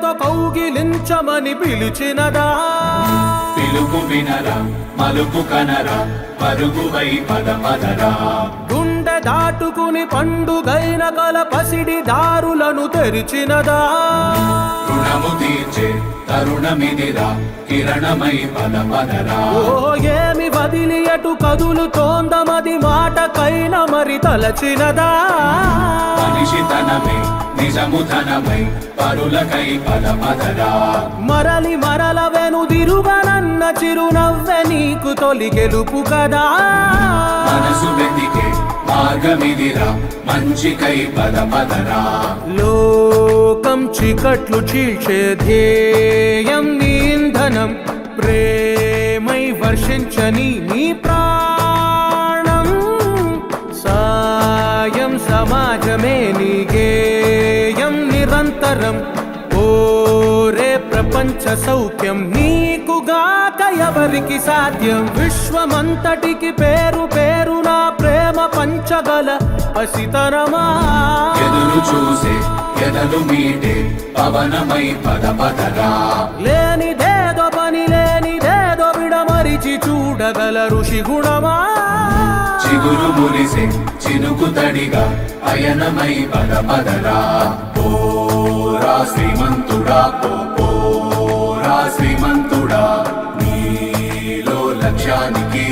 ప్రేమతో కౌగిలించమని పిలిచినదా పిలుపు వినరా మలుపు కనరా పరుగువై పద పదరా గుండె దాటుకుని పండుగైన కల పసిడి దారులను తెరిచినదా రుణము తీర్చే తరుణమిదిరా కిరణమై పద పదరా ఓ ఏమి వదిలి అటు కదులుతోందమది మాటకైన మరి తలచినదా మనిషితనమై నిజముధనమై పరులకై పద పదరా మరలి మరల వెనుదిరుగనన్న చిరునవ్వె నీకు తొలి గెలుపు కదా మనసు వెతికే మార్గమిదిరా మంచికై పద పదరా లోకం చీకట్లు చీల్చే ధ్యేయం నీ ఇంధనం ప్రేమై వర్షించని నీ ప్రాణం సాయం సమాజమే నీ గేయం నిరంతరం ఓరే ప్రపంచ సౌఖ్యం నీకుగాక ఎవరికి సాధ్యం విశ్వమంతటికి పేరు పేరు నా ప్రేమ పంచగల పసితరమా ఎదురు చూసే ఎదలు మీటే పవనమై పద పదరా లేనిదేదో పని లేనిదేదో విడమరిచి చూడగల ఋషి గుణమా చిగురు మురిసే చినుకు తడిగా అయనమై పద పదరా పోరా శ్రీమంతుడా పోరా శ్రీమంతుడా నీలో లక్ష్యానికి